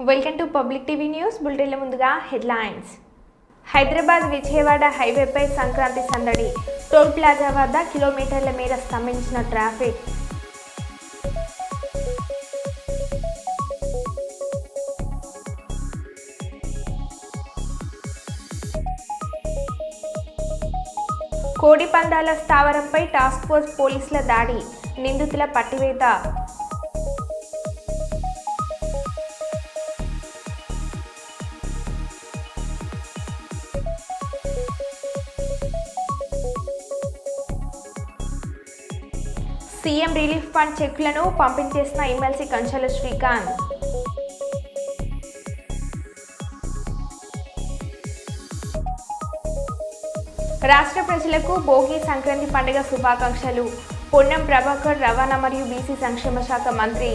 Welcome to public TV news బులెటిన్ల ముందుగా headlines. Hyderabad Vijayawada హైవేపై సంక్రాంతి సందడి. టోల్ ప్లాజా వద్ద కిలోమీటర్ల మేర స్తంభించిన ట్రాఫిక్. కోడి పందాల స్థావరంపై టాస్క్ ఫోర్స్ పోలీసుల దాడి. నిందితుల పట్టివేత. సీఎం రిలీఫ్ ఫండ్ చెక్కులను పంపించేసిన ఎమ్మెల్సీ కంచెల శ్రీకాంత్. రాష్ట్ర ప్రజలకు భోగి సంక్రాంతి పండుగ శుభాకాంక్షలు. పొన్నం ప్రభాకర్ రవాణా మరియు బీసీ సంక్షేమ శాఖ మంత్రి.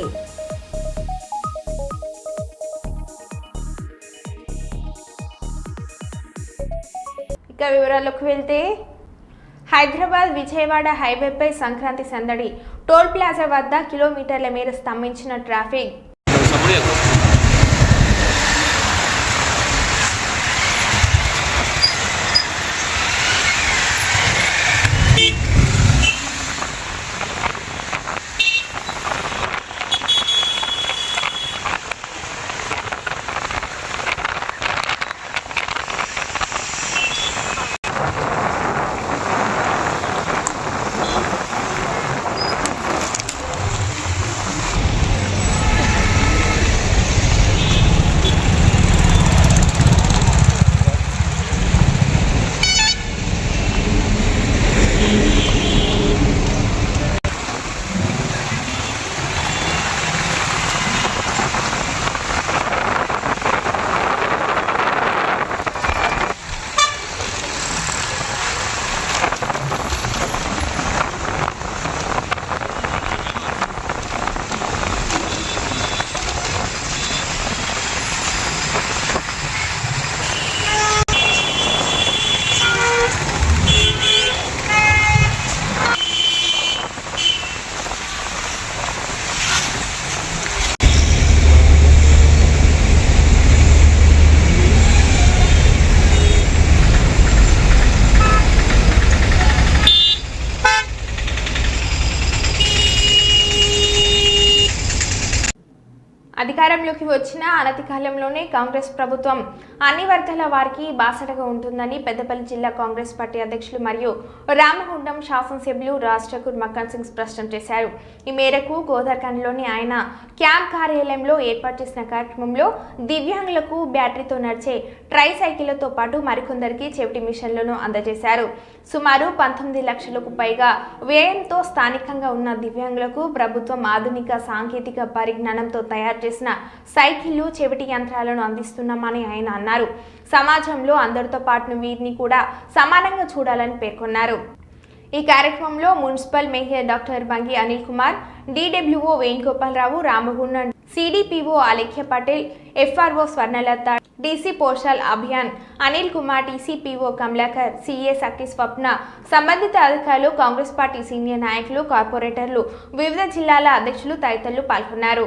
ఇక వివరాల్లోకి వెళ్తే, హైదరాబాద్ విజయవాడ హైవేపై సంక్రాంతి సందడి. టోల్ ప్లాజా వద్ద కిలోమీటర్ల మేర స్తంభించిన ట్రాఫిక్. అధికారంలోకి వచ్చిన అనతి కాలంలోనే కాంగ్రెస్ ప్రభుత్వం అన్ని వర్గాల వారికి బాసటగా ఉంటుందని పెద్దపల్లి జిల్లా కాంగ్రెస్ పార్టీ అధ్యక్షులు మరియు రామగుండం శాసనసభ్యులు రాజ్ ఠాకూర్ మక్కన్ సింగ్ స్పష్టం చేశారు. ఈ మేరకు గోదార్ఖండ్లోని ఆయన క్యాంప్ కార్యాలయంలో ఏర్పాటు చేసిన కార్యక్రమంలో దివ్యాంగులకు బ్యాటరీతో నడిచే ట్రై సైకిళ్లతో పాటు మరికొందరికి చెవిటి మిషన్లను అందజేశారు. సుమారు 19 లక్షలకు పైగా వ్యయంతో స్థానికంగా ఉన్న దివ్యాంగులకు ప్రభుత్వం ఆధునిక సాంకేతిక పరిజ్ఞానంతో తయారు చేసిన సైకిళ్లు, చెవిటి యంత్రాలను అందిస్తున్నామని ఆయన అన్నారు. సమాజంలో అందరితో పాటు వీరిని కూడా సమానంగా చూడాలని పేర్కొన్నారు. ఈ కార్యక్రమంలో municipal mayor doctor Bangi Anil Kumar, DWO Venugopalarao, Ramagundam CDPO Alekhya Patel, FRO Swarnalatha, DC postal Abhiyan Anil Kumar, TCPO Kamalakar, CA Shakti Swapna, సంబంధిత అధికారులు, కాంగ్రెస్ పార్టీ సీనియర్ నాయకులు, కార్పొరేటర్లు, వివిధ జిల్లాల అధ్యక్షులు తదితరులు పాల్గొన్నారు.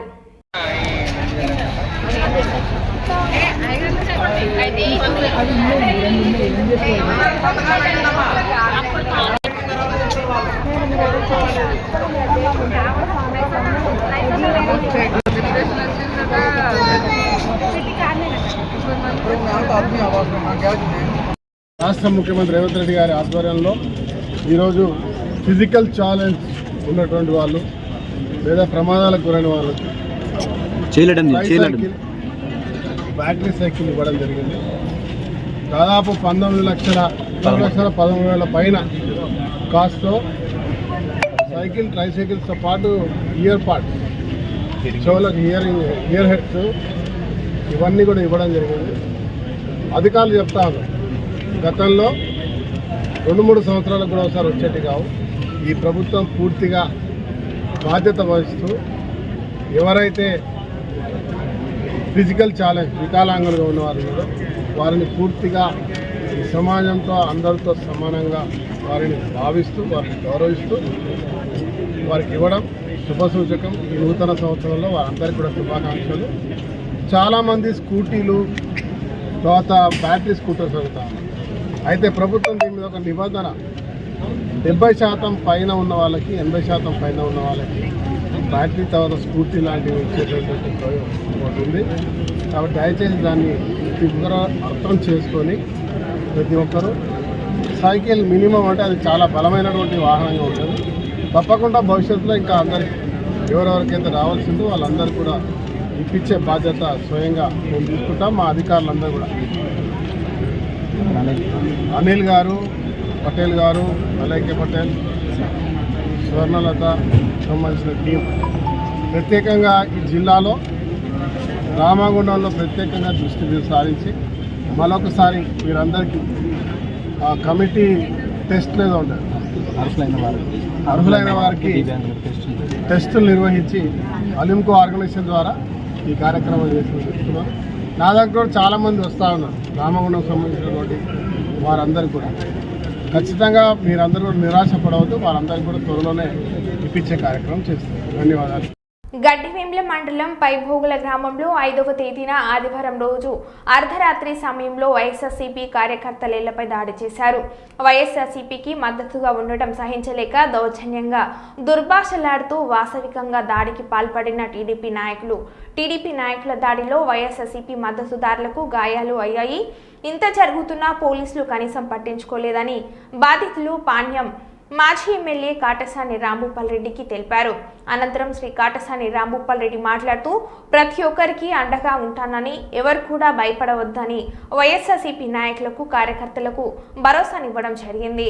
రాష్ట్ర ముఖ్యమంత్రి రేవంత్ రెడ్డి గారి ఆధ్వర్యంలో ఈరోజు ఫిజికల్ ఛాలెంజ్ ఉన్నటువంటి వాళ్ళు లేదా ప్రమాదాలకు గురైన వాళ్ళకి బ్యాటరీ సైకిల్ ఇవ్వడం జరిగింది. దాదాపు 19,13,000 పైన కాస్ట్తో సైకిల్, ట్రైసైకిల్స్తో పాటు ఇయర్ పార్ట్స్, చెవులకు ఇయర్ హెడ్స్ ఇవన్నీ కూడా ఇవ్వడం జరిగింది. అధికారులు చెప్తాను, గతంలో 2-3 సంవత్సరాలకు కూడా ఒకసారి వచ్చేటి కావు. ఈ ప్రభుత్వం పూర్తిగా బాధ్యత వహిస్తూ ఎవరైతే ఫిజికల్ ఛాలెంజ్ వికలాంగులుగా ఉన్నవారు వారిని పూర్తిగా సమాజంతో అందరితో సమానంగా వారిని భావిస్తూ వారిని గౌరవిస్తూ వారికి ఇవ్వడం శుభసూచకం. ఈ నూతన సంవత్సరంలో వారందరికీ కూడా శుభాకాంక్షలు. చాలామంది స్కూటీలు తర్వాత బ్యాటరీ స్కూటర్స్ అడుగుతారు. అయితే ప్రభుత్వం దీని మీద ఒక నిబంధన 70% పైన ఉన్న వాళ్ళకి 80% పైన ఉన్న వాళ్ళకి బ్యాటరీ తర్వాత స్కూటీ లాంటివి ఇచ్చేటటువంటి ఒకటి ఉంది. కాబట్టి దయచేసి దాన్ని ప్రతి ఒక్కరు అర్థం చేసుకొని ప్రతి ఒక్కరు సైకిల్ మినిమం అంటే అది చాలా బలమైనటువంటి వాహనంగా ఉంటుంది. తప్పకుండా భవిష్యత్తులో ఇంకా అందరికి ఎవరెవరికైతే రావాల్సిందో వాళ్ళందరూ కూడా ఇప్పించే బాధ్యత స్వయంగా మేము తీసుకుంటాం. మా అధికారులందరూ కూడా అనిల్ గారు, పటేల్ గారు, మలైకే పటేల్, స్వర్ణలత సంబంధించిన టీం ప్రత్యేకంగా ఈ జిల్లాలో రామగుండంలో ప్రత్యేకంగా దృష్టి సారించి మరొకసారి మీరందరికీ కమిటీ టెస్ట్ లేదా ఉంటుంది అర్హులైన వారికి టెస్టులు నిర్వహించి అలింకో ఆర్గనైజేషన్ ద్వారా ఈ కార్యక్రమం చేస్తున్నాం. నా దగ్గర కూడా చాలామంది వస్తూ ఉన్నారు రామగుండం సంబంధించినటువంటి వారందరూ కూడా. ఖచ్చితంగా మీరందరూ కూడా నిరాశపడవద్దు. వారందరికీ కూడా త్వరలోనే ఇప్పించే కార్యక్రమం చేస్తారు. ధన్యవాదాలు. గడ్డివేంబ్ల మండలం పైభోగుల గ్రామంలో 5వ తేదీన ఆదివారం రోజు అర్ధరాత్రి సమయంలో వైఎస్ఆర్సీపీ కార్యకర్తలు ఇళ్లపై దాడి చేశారు. వైఎస్ఆర్సీపీకి మద్దతుగా ఉండటం సహించలేక దౌర్జన్యంగా దుర్భాషలాడుతూ వాస్తవికంగా దాడికి పాల్పడిన టీడీపీ నాయకుల దాడిలో వైఎస్ఆర్సీపీ మద్దతుదారులకు గాయాలు అయ్యాయి. ఇంత జరుగుతున్నా పోలీసులు కనీసం పట్టించుకోలేదని బాధితులు పాణ్యం మాజీ ఎమ్మెల్యే కాటసాని రాంభూపాల్ రెడ్డికి తెలిపారు. అనంతరం శ్రీ కాటసాని రాంభూపాల్ రెడ్డి మాట్లాడుతూ ప్రతి ఒక్కరికి అండగా ఉంటానని, ఎవరు కూడా భయపడవద్దని వైఎస్ఆర్సీపీ నాయకులకు కార్యకర్తలకు భరోసానివ్వడం జరిగింది.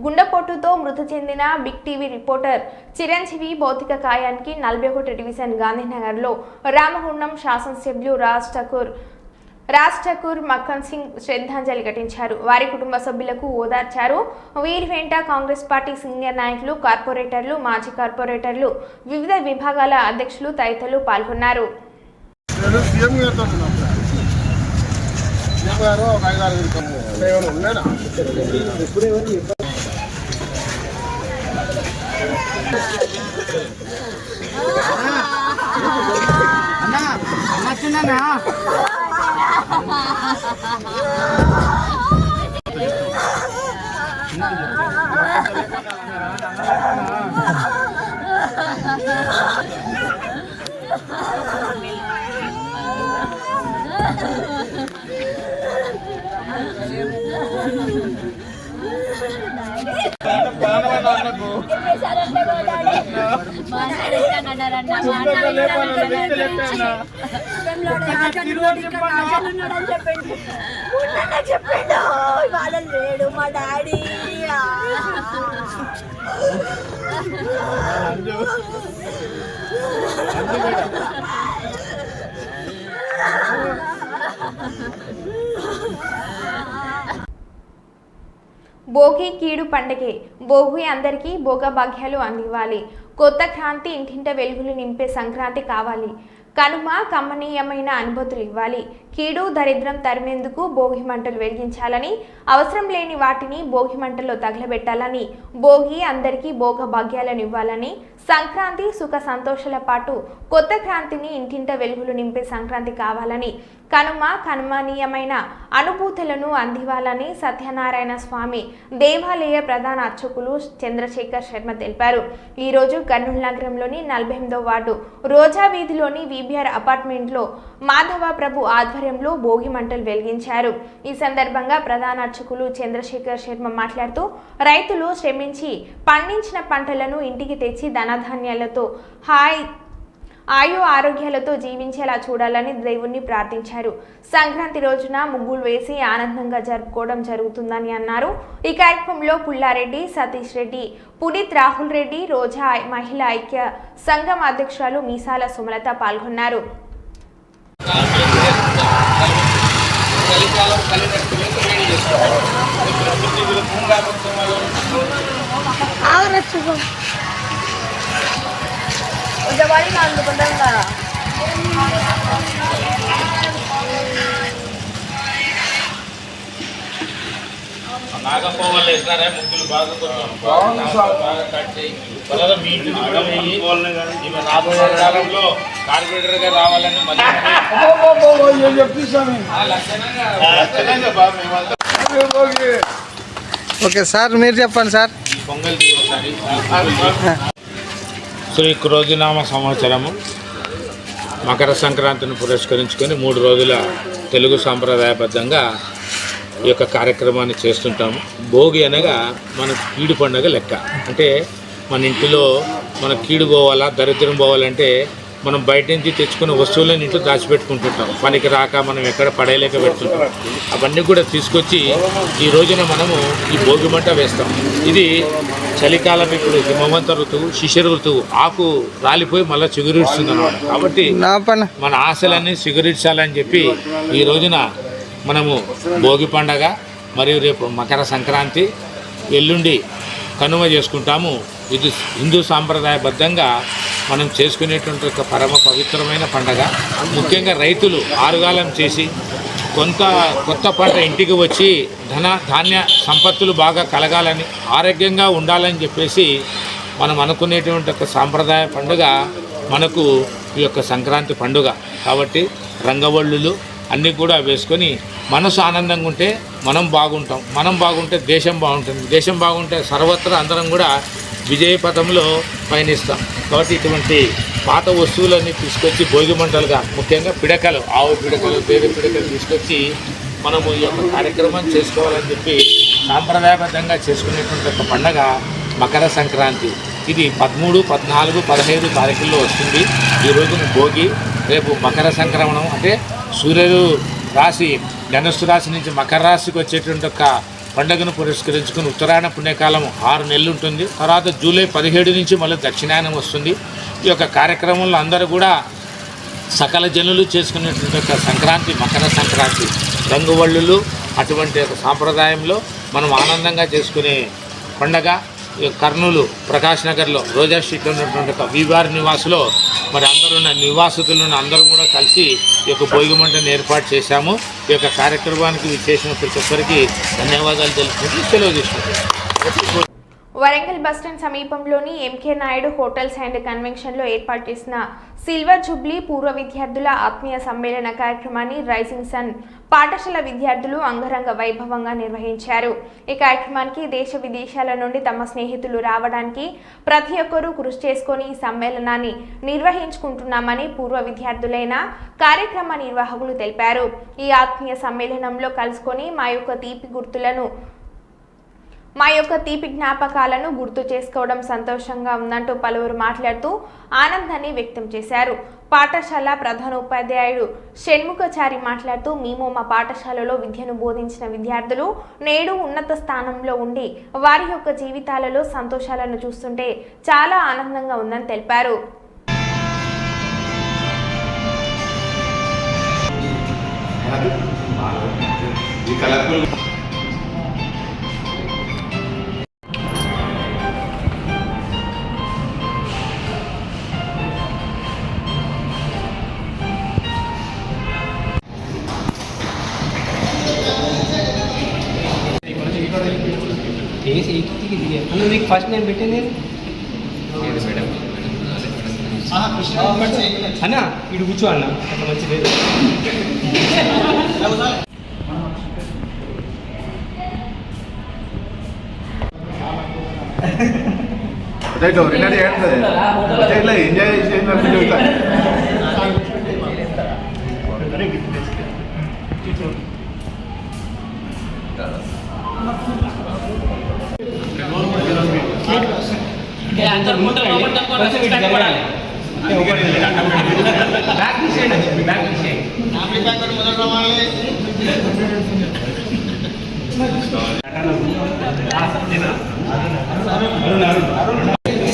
గుండెపోటుతో మృతి చెందిన బిగ్ టీవీ రిపోర్టర్ చిరంజీవి భౌతిక కాయానికి 41 డివిజన్ గాంధీనగర్లో రామగుండం శాసనసభ్యులు రాజ్ ఠాకూర్ మక్కన్ సింగ్ శ్రద్ధాంజలి ఘటించారు. వారి కుటుంబ సభ్యులకు ఓదార్చారు. వీరి వెంట కాంగ్రెస్ పార్టీ సీనియర్ నాయకులు, కార్పొరేటర్లు, మాజీ కార్పొరేటర్లు, వివిధ విభాగాల అధ్యక్షులు తదితరులు పాల్గొన్నారు. చెప్పండు వాళ్ళని లేడు మా డాడీ. భోగి కీడు పండగే. భోగి అందరికీ భోగభాగ్యాలు అందివ్వాలి. కొత్త క్రాంతి ఇంటింట వెలుగులు నింపే సంక్రాంతి కావాలి. కనుమ కమ్మనీయమైన అనుభూతులు ఇవ్వాలి. కీడు దరిద్రం తరిమేందుకు భోగి మంటలు వెలిగించాలని, అవసరం లేని వాటిని భోగి మంటల్లో తగలబెట్టాలని, భోగి అందరికీ భోగ భాగ్యాలను ఇవ్వాలని, సంక్రాంతి సుఖ సంతోషాల పాటు కొత్త క్రాంతిని ఇంటింట వెలుగులు నింపే సంక్రాంతి కావాలని, కనుమ కనుమనీయమైన అనుభూతులను అందివ్వాలని సత్యనారాయణ స్వామి దేవాలయ ప్రధాన అర్చకులు చంద్రశేఖర్ శర్మ తెలిపారు. ఈరోజు కర్నూలు నగరంలోని 48వ వార్డు రోజా వీధిలోని విబిఆర్ అపార్ట్మెంట్లో మాధవ ప్రభు ఆధ్వర్యంలో ఆధ్వర్యంలో భోగి మంటలు వెలిగించారు. ఈ సందర్భంగా ప్రధాన అర్చకులు చంద్రశేఖర్ శర్మ మాట్లాడుతూ రైతులు శ్రమించి పండించిన పంటలను ఇంటికి తెచ్చి ధనధాన్యాలతో ఆయు ఆరోగ్యాలతో జీవించేలా చూడాలని దేవుణ్ణి ప్రార్థించారు. సంక్రాంతి రోజున ముగ్గులు వేసి ఆనందంగా జరుపుకోవడం జరుగుతుందని అన్నారు. ఈ కార్యక్రమంలో పుల్లారెడ్డి, సతీష్ రెడ్డి, పునీత్, రాహుల్ రెడ్డి, రోజా మహిళా ఐక్య సంఘం అధ్యక్షురాలు మీసాల సుమలత పాల్గొన్నారు. ఉజవాడి నాలుగు పదంగా నాగపోవాలి వేసినారే ముగ్గులు బాగా కట్ చేయి మీ ఇంటికి కూడా వెయ్యి రాబోయే కాలంలో కార్పొరేటర్ గా రావాలని ఓకే సార్, మీరు చెప్పండి సార్. ఈ పొంగల్ శ్రీ క్రోధినామ సంవత్సరము మకర సంక్రాంతిని పురస్కరించుకొని 3 రోజుల తెలుగు సాంప్రదాయబద్ధంగా ఈ యొక్క కార్యక్రమాన్ని చేస్తుంటాము. భోగి అనగా మన కీడు పండుగ లెక్క. అంటే మన ఇంటిలో మన కీడు పోవాలా, దరిద్రం పోవాలంటే మనం బయట నుంచి తెచ్చుకున్న వస్తువులను ఇంట్లో దాచిపెట్టుకుంటుంటాం. పనికి రాక మనం ఎక్కడ పడేయలేక పెడుతుంటాం. అవన్నీ కూడా తీసుకొచ్చి ఈ రోజున మనము ఈ భోగి మంట వేస్తాం. ఇది చలికాలం, ఇప్పుడు హిమవంత ఋతువు, శిశిర ఋతువు, ఆకు రాలిపోయి మళ్ళీ చిగురిస్తుంది అన్నమాట. కాబట్టి మన ఆశలన్నీ చిగురించాలని చెప్పి ఈ రోజున మనము భోగి పండగ మరియు రేపు మకర సంక్రాంతి, ఎల్లుండి కనుమ చేసుకుంటాము. ఇది హిందూ సాంప్రదాయబద్ధంగా మనం చేసుకునేటువంటి ఒక పరమ పవిత్రమైన పండగ. ముఖ్యంగా రైతులు ఆరుగాలం చేసి కొత్త పంట ఇంటికి వచ్చి ధాన్య సంపత్తులు బాగా కలగాలని, ఆరోగ్యంగా ఉండాలని చెప్పేసి మనం అనుకునేటువంటి ఒక సాంప్రదాయ పండుగ మనకు ఈ యొక్క సంక్రాంతి పండుగ. కాబట్టి రంగవల్లులు అన్నీ కూడా వేసుకొని మనసు ఆనందంగా ఉంటే మనం బాగుంటాం, మనం బాగుంటే దేశం బాగుంటుంది, దేశం బాగుంటే సర్వత్రా అందరం కూడా విజయపథంలో పయనిస్తాం. కాబట్టి ఇటువంటి పాత వస్తువులన్నీ తీసుకొచ్చి భోగి మంటలుగా, ముఖ్యంగా పిడకలు, ఆవు పిడకలు, పేరు పిడకలు తీసుకొచ్చి మనము ఈ యొక్క కార్యక్రమం చేసుకోవాలని చెప్పి సాంప్రదాయబద్ధంగా చేసుకునేటువంటి ఒక పండగ మకర సంక్రాంతి. ఇది 13, 14, 15 తారీఖుల్లో వస్తుంది. ఈ రోజున భోగి, రేపు మకర సంక్రమణం. అంటే సూర్యుడు రాశి ధనుస్సు రాశి నుంచి మకర రాశికి వచ్చేటువంటి ఒక పండుగను పురస్కరించుకుని ఉత్తరాయణ పుణ్యకాలం 6 నెలలు ఉంటుంది. తర్వాత జూలై 17 నుంచి మళ్ళీ దక్షిణాయనం వస్తుంది. ఈ యొక్క కార్యక్రమంలో అందరూ కూడా సకల జనులు చేసుకునేటువంటి ఒక సంక్రాంతి మకర సంక్రాంతి. రంగువల్లులు అటువంటి ఒక సాంప్రదాయంలో మనం ఆనందంగా చేసుకునే పండగ. కర్నూలు ప్రకాష్ నగర్లో రోజా స్ట్రీట్లో ఉన్నటువంటి ఒక వీవారి నివాసులో మరి నివాసితులను అందరూ కూడా కలిసి ఈ యొక్క భోగి మంటను ఏర్పాటు చేశాము. ఈ యొక్క కార్యక్రమానికి విచ్చేసిన ప్రతి ఒక్కరికి ధన్యవాదాలు తెలుపుకుంటూ సెలవు తీసుకుంటాం. వరంగల్ బస్టాండ్ సమీపంలోని ఎంకే నాయుడు హోటల్స్ అండ్ కన్వెన్షన్లో ఏర్పాటు చేసిన సిల్వర్ జూబ్లీ పూర్వ విద్యార్థుల ఆత్మీయ సమ్మేళన కార్యక్రమాన్ని రైజింగ్ సన్ పాఠశాల విద్యార్థులు అంగరంగ వైభవంగా నిర్వహించారు. ఈ కార్యక్రమానికి దేశ విదేశాల నుండి తమ స్నేహితులు రావడానికి ప్రతి ఒక్కరూ కృషి చేసుకొని ఈ సమ్మేళనాన్ని నిర్వహించుకుంటున్నామని పూర్వ విద్యార్థులైన కార్యక్రమ నిర్వాహకులు తెలిపారు. ఈ ఆత్మీయ సమ్మేళనంలో కలుసుకొని మా యొక్క తీపి జ్ఞాపకాలను గుర్తు చేసుకోవడం సంతోషంగా ఉందంటూ పలువురు మాట్లాడుతూ ఆనందాన్ని వ్యక్తం చేశారు. పాఠశాల ప్రధానోపాధ్యాయుడు షణ్ముఖచారి మాట్లాడుతూ మేము మా పాఠశాలలో విద్యను బోధించిన విద్యార్థులు నేడు ఉన్నత స్థానంలో ఉండి వారి యొక్క జీవితాలలో సంతోషాలను చూస్తుంటే చాలా ఆనందంగా ఉందని తెలిపారు. మీకు ఫస్ట్ నేను పెట్టింది అన్న ఇటు కూర్చో అన్న అట్లా మంచి లేదు. Enjoy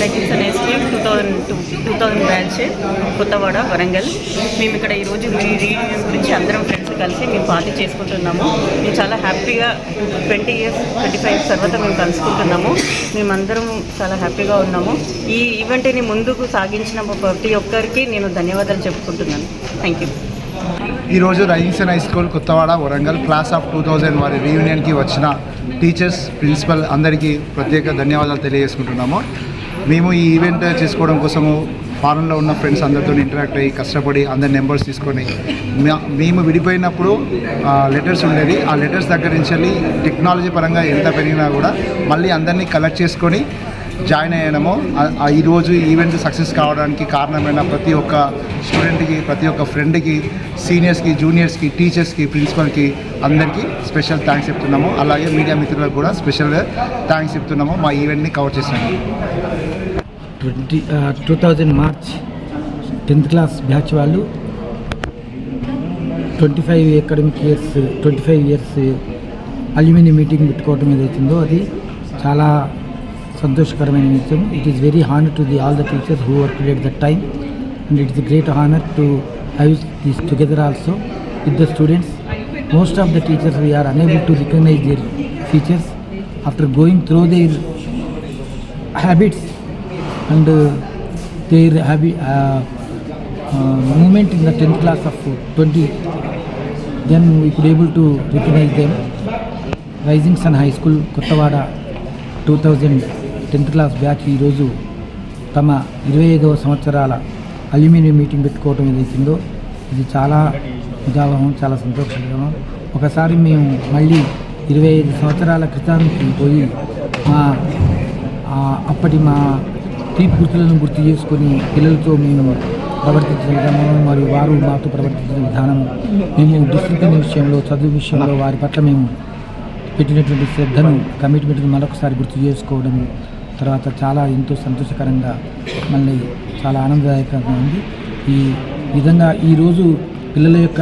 techniques and SP 2000 batch Kothawada Warangal. మేము ఇక్కడ ఈరోజు మీ రీయూనియన్ గురించి అందరం ఫ్రెండ్స్ కలిసి మేము పార్టీ చేసుకుంటున్నాము. మేము చాలా హ్యాపీగా 20 years 25 తర్వాత మేము కలుసుకుంటున్నాము. మేమందరం చాలా హ్యాపీగా ఉన్నాము. ఈ ఈవెంట్ని ముందుకు సాగించిన ప్రతి ఒక్కరికి నేను ధన్యవాదాలు చెప్పుకుంటున్నాను. Thank you. ఈరోజు Rising Sun high school Kothawada Warangal class of 2000 వారి రీయూనియన్కి వచ్చిన టీచర్స్, ప్రిన్సిపల్ అందరికీ ప్రత్యేక ధన్యవాదాలు తెలియజేసుకుంటున్నాము. మేము ఈ ఈవెంట్ చేసుకోవడం కోసము ఫారెన్లో ఉన్న ఫ్రెండ్స్ అందరితో ఇంటరాక్ట్ అయ్యి కష్టపడి అందరి నెంబర్స్ తీసుకొని మేము విడిపోయినప్పుడు లెటర్స్ ఉండేది. ఆ లెటర్స్ దగ్గర నుంచి వెళ్ళి టెక్నాలజీ పరంగా ఎంత పెరిగినా కూడా మళ్ళీ అందరినీ కలెక్ట్ చేసుకొని జాయిన్ అయ్యాము. ఈరోజు ఈవెంట్ సక్సెస్ కావడానికి కారణమైన ప్రతి ఒక్క స్టూడెంట్కి, ప్రతి ఒక్క ఫ్రెండ్కి, సీనియర్స్కి, జూనియర్స్కి, టీచర్స్కి, ప్రిన్సిపల్కి అందరికీ స్పెషల్ థ్యాంక్స్ చెప్తున్నాము. అలాగే మీడియా మిత్రులకు కూడా స్పెషల్ థ్యాంక్స్ చెప్తున్నాము మా ఈవెంట్ని కవర్ చేసాము. 2000 మార్చ్ 10th క్లాస్ బ్యాచ్ వాళ్ళు 25 ఇయర్స్ అల్యూమినియం మీటింగ్ పెట్టుకోవటం ఏదైతుందో అది చాలా సంతోషకరమైన విషయం. It is very honour to all the teachers who worked at that time and it is a great honor to have this together also with the students. Most of the teachers we are unable to recognize their features after going through their habits and their movement in the 10th class of 20. Then we could able to recognize them. Rizingson High School Kottawada 2000 10th class batch ఈరోజు తమ 25వ సంవత్సరాల aluminium meeting పెట్టుకోవటం ఏదైతుందో ఇది చాలా ఉదాహరణ, చాలా సంతోషకరం. ఒకసారి మేము మళ్ళీ 25 సంవత్సరాల క్రితానికి పోయి అప్పటి మా తీపి గుర్తులను గుర్తు చేసుకొని పిల్లలతో మేము ప్రవర్తించిన విధానం మరియు వారు మాతో ప్రవర్తించిన విధానం, మేము డిసిప్లిన్ విషయంలో, చదువు విషయంలో వారి పట్ల మేము పెట్టినటువంటి శ్రద్ధను, కమిట్మెంట్ను మరొకసారి గుర్తు చేసుకోవడం తర్వాత చాలా ఎంతో సంతోషకరంగా మళ్ళీ చాలా ఆనందదాయకంగా ఉంది. ఈ విధంగా ఈరోజు పిల్లల యొక్క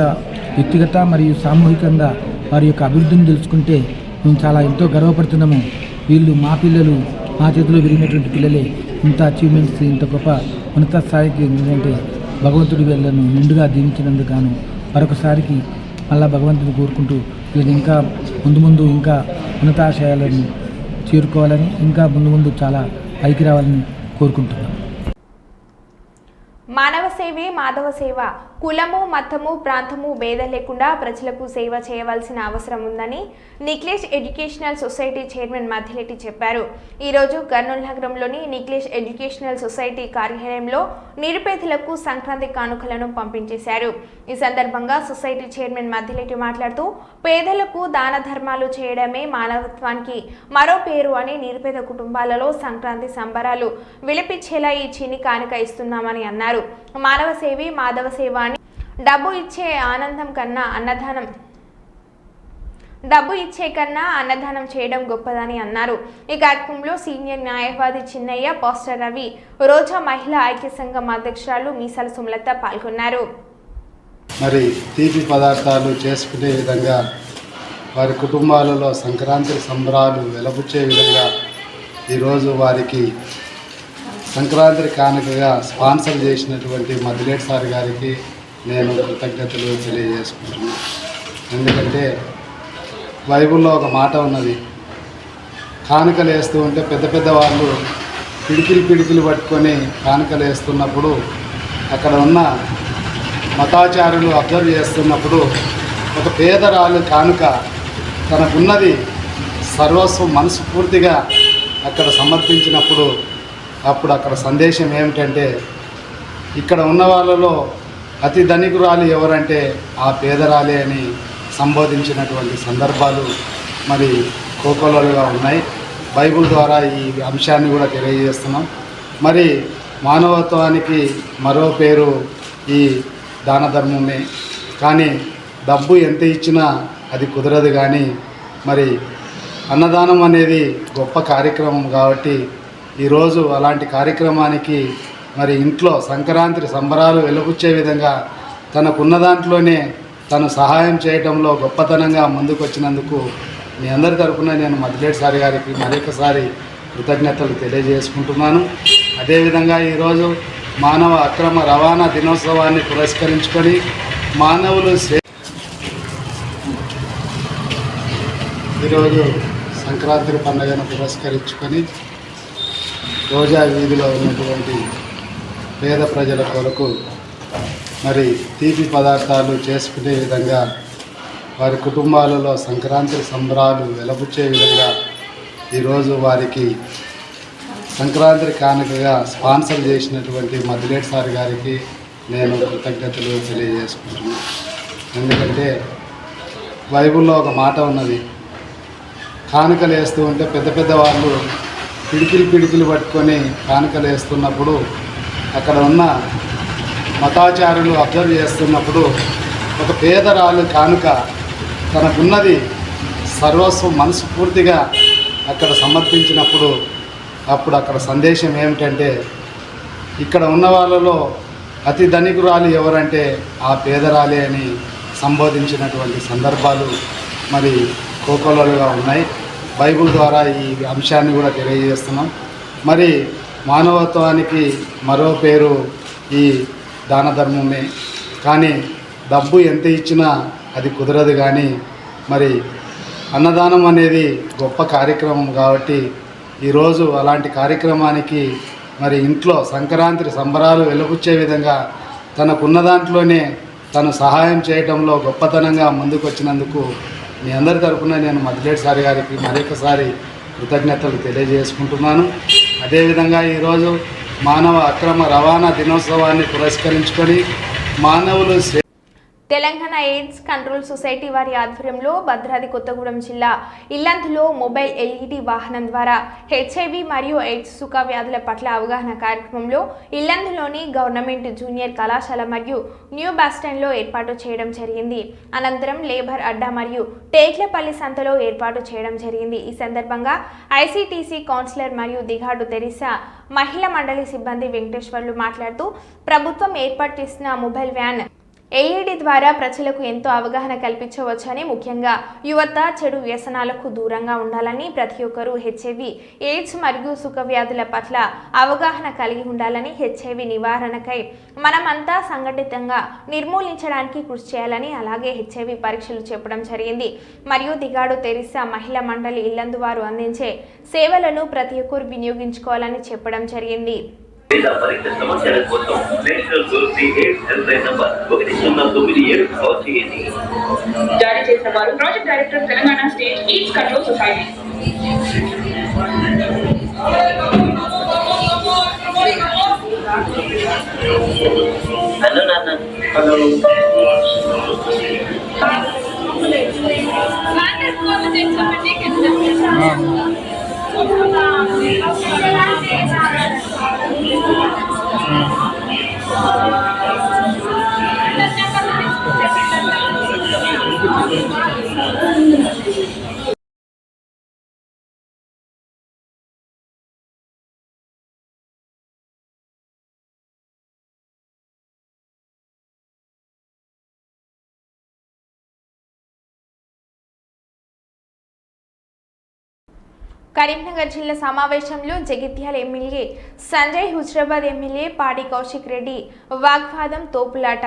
వ్యక్తిగత మరియు సామూహికంగా వారి యొక్క అభివృద్ధిని తెలుసుకుంటే మేము చాలా ఎంతో గర్వపడుతున్నాము. వీళ్ళు మా పిల్లలు, మా చేతిలో పెరిగినటువంటి పిల్లలే ఇంత అచీవ్మెంట్స్, ఇంత గొప్ప ఉన్నత స్థాయికి ఎందుకంటే భగవంతుడి వీళ్ళను నిండుగా దీవించినందుకు గాను మరొకసారికి మళ్ళా భగవంతుని కోరుకుంటూ వీళ్ళు ఇంకా ముందు ఇంకా ఉన్నతాశయాలను చేరుకోవాలని, ఇంకా ముందు చాలా పైకి రావాలని కోరుకుంటున్నాను. మానవ సేవే మాధవ సేవ. కులము, మతము, ప్రాంతము భేదం లేకుండా ప్రజలకు సేవ చేయవలసిన అవసరం ఉందని Niklesh educational society chairman Maddiletti చెప్పారు. ఈరోజు కర్నూలు నగరంలోని నిక్లేష్ ఎడ్యుకేషనల్ సొసైటీ కార్యాలయంలో నిరుపేదలకు సంక్రాంతి కానుకలను పంపించేశారు. ఈ సందర్భంగా సొసైటీ చైర్మన్ మద్దిలెట్టి మాట్లాడుతూ పేదలకు దాన ధర్మాలు చేయడమే మానవత్వానికి మరో పేరు అని, నిరుపేద కుటుంబాలలో సంక్రాంతి సంబరాలు విలపించేలా ఈ చిన్ని కానుక ఇస్తున్నామని అన్నారు. మానవ సేవే మాధవ సేవ అని డబ్బు ఇచ్చే కన్నా అన్నదానం చేయడం గొప్పదని అన్నారు. ఈ కార్యక్రమంలో సీనియర్ న్యాయవాది చిన్నయ్య, పాస్టర్ రవి, రోజా మహిళా ఐక్య సంఘం అధ్యక్షురాలు మీసాల సుమలత పాల్గొన్నారు. మరి తీపి పదార్థాలు చేసుకునే విధంగా వారి కుటుంబాలలో సంక్రాంతి సంబరాలు వెలబుచ్చే విధంగా ఈరోజు వారికి సంక్రాంతి కానుకగా స్పాన్సర్ చేసినటువంటి మద్దిలేటి సార్ గారికి నేను కృతజ్ఞతలు తెలియజేసుకుంటున్నాను. ఎందుకంటే బైబిల్లో ఒక మాట ఉన్నది, కానుకలు వేస్తూ ఉంటే పెద్ద పెద్ద వాళ్ళు పిడికిలు పట్టుకొని కానుకలు వేస్తున్నప్పుడు అక్కడ ఉన్న మతాచారులు అబ్జర్వ్ చేస్తున్నప్పుడు ఒక పేదరాలు కానుక తనకున్నది సర్వస్వం మనస్ఫూర్తిగా అక్కడ సమర్పించినప్పుడు అప్పుడు అక్కడ సందేశం ఏమిటంటే, ఇక్కడ ఉన్న వాళ్ళలో అతి ధనికురాలు ఎవరంటే ఆ పేదరాలే అని సంబోధించినటువంటి సందర్భాలు మరి కోకొల్లలుగా ఉన్నాయి. బైబిల్ ద్వారా ఈ అంశాన్ని కూడా తెలియజేస్తున్నాం. మరి మానవత్వానికి మరో పేరు ఈ దాన ధర్మమే. కానీ డబ్బు ఎంత ఇచ్చినా అది కుదరదు, కానీ మరి అన్నదానం అనేది గొప్ప కార్యక్రమం కాబట్టి ఈరోజు అలాంటి కార్యక్రమానికి మరి ఇంట్లో సంక్రాంతి సంబరాలు వెలుగుచ్చే విధంగా తనకున్న దాంట్లోనే తను సహాయం చేయడంలో గొప్పతనంగా ముందుకు వచ్చినందుకు మీ అందరి తరపున నేను మద్దిలేటి సార్ గారికి మరొకసారి కృతజ్ఞతలు తెలియజేసుకుంటున్నాను. అదేవిధంగా ఈరోజు మానవ అక్రమ రవాణా దినోత్సవాన్ని పురస్కరించుకొని మానవులు ఈరోజు సంక్రాంతి పండుగను పురస్కరించుకొని రోజా వీధిలో ఉన్నటువంటి పేద ప్రజల కొరకు మరి తీపి పదార్థాలు చేసుకునే విధంగా వారి కుటుంబాలలో సంక్రాంతి సంబరాలు వెలబుచ్చే విధంగా ఈరోజు వారికి సంక్రాంతి కానుకగా స్పాన్సర్ చేసినటువంటి మద్దిలేటి సార్ గారికి నేను కృతజ్ఞతలు తెలియజేసుకుంటున్నాను. ఎందుకంటే బైబిల్లో ఒక మాట ఉన్నది, కానుకలు వేస్తూ ఉంటే పెద్ద పెద్ద వాళ్ళు పిడికిలు పట్టుకొని కానుకలు వేస్తున్నప్పుడు అక్కడ ఉన్న మతాచారులు అబ్జర్వ్ చేస్తున్నప్పుడు ఒక పేదరాలు కానుక తనకున్నది సర్వస్వం మనస్ఫూర్తిగా అక్కడ సమర్పించినప్పుడు అప్పుడు అక్కడ సందేశం ఏమిటంటే ఇక్కడ ఉన్న వాళ్ళలో అతి ధనికురాలు ఎవరంటే ఆ పేదరాలే అని సంబోధించినటువంటి సందర్భాలు మరి కోకొల్లలుగా ఉన్నాయి. బైబిల్ ద్వారా ఈ అంశాన్ని కూడా తెలియజేస్తున్నాం. మరి మానవత్వానికి మరో పేరు ఈ దాన ధర్మమే. కానీ డబ్బు ఎంత ఇచ్చినా అది కుదరదు, కానీ మరి అన్నదానం అనేది గొప్ప కార్యక్రమం కాబట్టి ఈరోజు అలాంటి కార్యక్రమానికి మరి ఇంట్లో సంక్రాంతి సంబరాలు వెలుగుచ్చే విధంగా తనకున్న దాంట్లోనే తను సహాయం చేయడంలో గొప్పతనంగా ముందుకు వచ్చినందుకు మీ అందరి తరపున నేను మద్దిలేటి సార్ గారికి మరొకసారి కృతజ్ఞతలు తెలియజేసుకుంటున్నాను. అదేవిధంగా ఈరోజు మానవ అక్రమ రవాణా దినోత్సవాన్ని పురస్కరించుకొని మానవులు తెలంగాణ ఎయిడ్స్ కంట్రోల్ సొసైటీ వారి ఆధ్వర్యంలో భద్రాద్రి కొత్తగూడెం జిల్లా ఇల్లందులో మొబైల్ ఎల్ఈడి వాహనం ద్వారా హెచ్ఐవి మరియు ఎయిడ్స్ సుఖ వ్యాధుల పట్ల అవగాహన కార్యక్రమంలో ఇల్లందులోని గవర్నమెంట్ జూనియర్ కళాశాల మరియు న్యూ బస్టాండ్లో ఏర్పాటు చేయడం జరిగింది. అనంతరం లేబర్ అడ్డా మరియు టేక్లపల్లి సంతలో ఏర్పాటు చేయడం జరిగింది. ఈ సందర్భంగా ఐసీటీసీ కౌన్సిలర్ మరియు దిగాడు తెరిసా మహిళా మండలి సిబ్బంది వెంకటేశ్వర్లు మాట్లాడుతూ ప్రభుత్వం ఏర్పాటు చేసిన మొబైల్ వ్యాన్ ఎల్ఈడి ద్వారా ప్రజలకు ఎంతో అవగాహన కల్పించవచ్చని, ముఖ్యంగా యువత చెడు వ్యసనాలకు దూరంగా ఉండాలని, ప్రతి ఒక్కరూ హెచ్ఐవి ఎయిడ్స్ మరియు సుఖ వ్యాధుల పట్ల అవగాహన కలిగి ఉండాలని, హెచ్ఐవి నివారణకై మనమంతా సంఘటితంగా నిర్మూలించడానికి కృషి చేయాలని, అలాగే హెచ్ఐవి పరీక్షలు చెప్పడం జరిగింది. మరియు దిగాడు తెరిసా మహిళా మండలి ఇల్లందు వారు అందించే సేవలను ప్రతి ఒక్కరు వినియోగించుకోవాలని చెప్పడం జరిగింది. పరీక్ష సమస్యల కోసం నేషనల్ గోల్ఫీ AIDS helpline number 1097 call చేయండి. జారీ చేసిన వారు project director Telangana state AIDS control society. Hello నాన్న. హలో. కరీంనగర్ జిల్లా సమావేశంలో జగిత్యాల ఎమ్మెల్యే సంజయ్, హుజరాబాద్ ఎమ్మెల్యే పాడి కౌశిక్ రెడ్డి వాగ్వాదం, తోపులాట.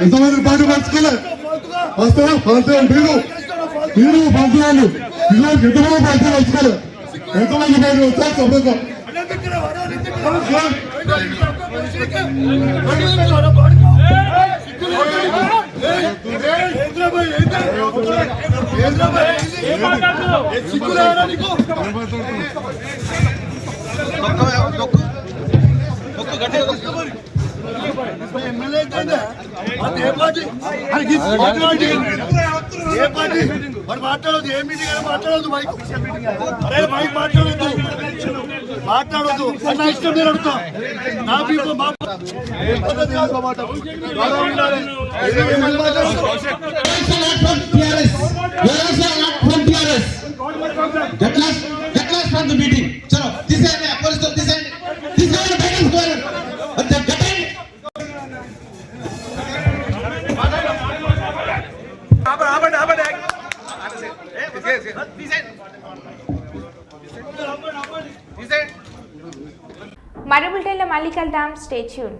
ఎంతమంది పాటు పంచుకోలే వస్తారా మీరు పంచుకోండి. పిల్లలకి ఎంతమంది పాటు పంచుకోలే, ఎంతమంది పాటు వస్తా చెప్పండి. గట్టిగా ఎమ్మెల్యే ఏ పార్టీ ఏ పార్టీ మరి మాట్లాడదు ఏ మీటింగ్ అయినా మాట్లాడదు మైక్ అరే మైక్ మాట్లాడొద్దు మాట్లాడొద్దు అన్న ఇష్టం నేను అడుగుతా నా పీపుల్ మా మరో బులెటిన్లో మళ్ళీ కలుద్దాం. Stay tune.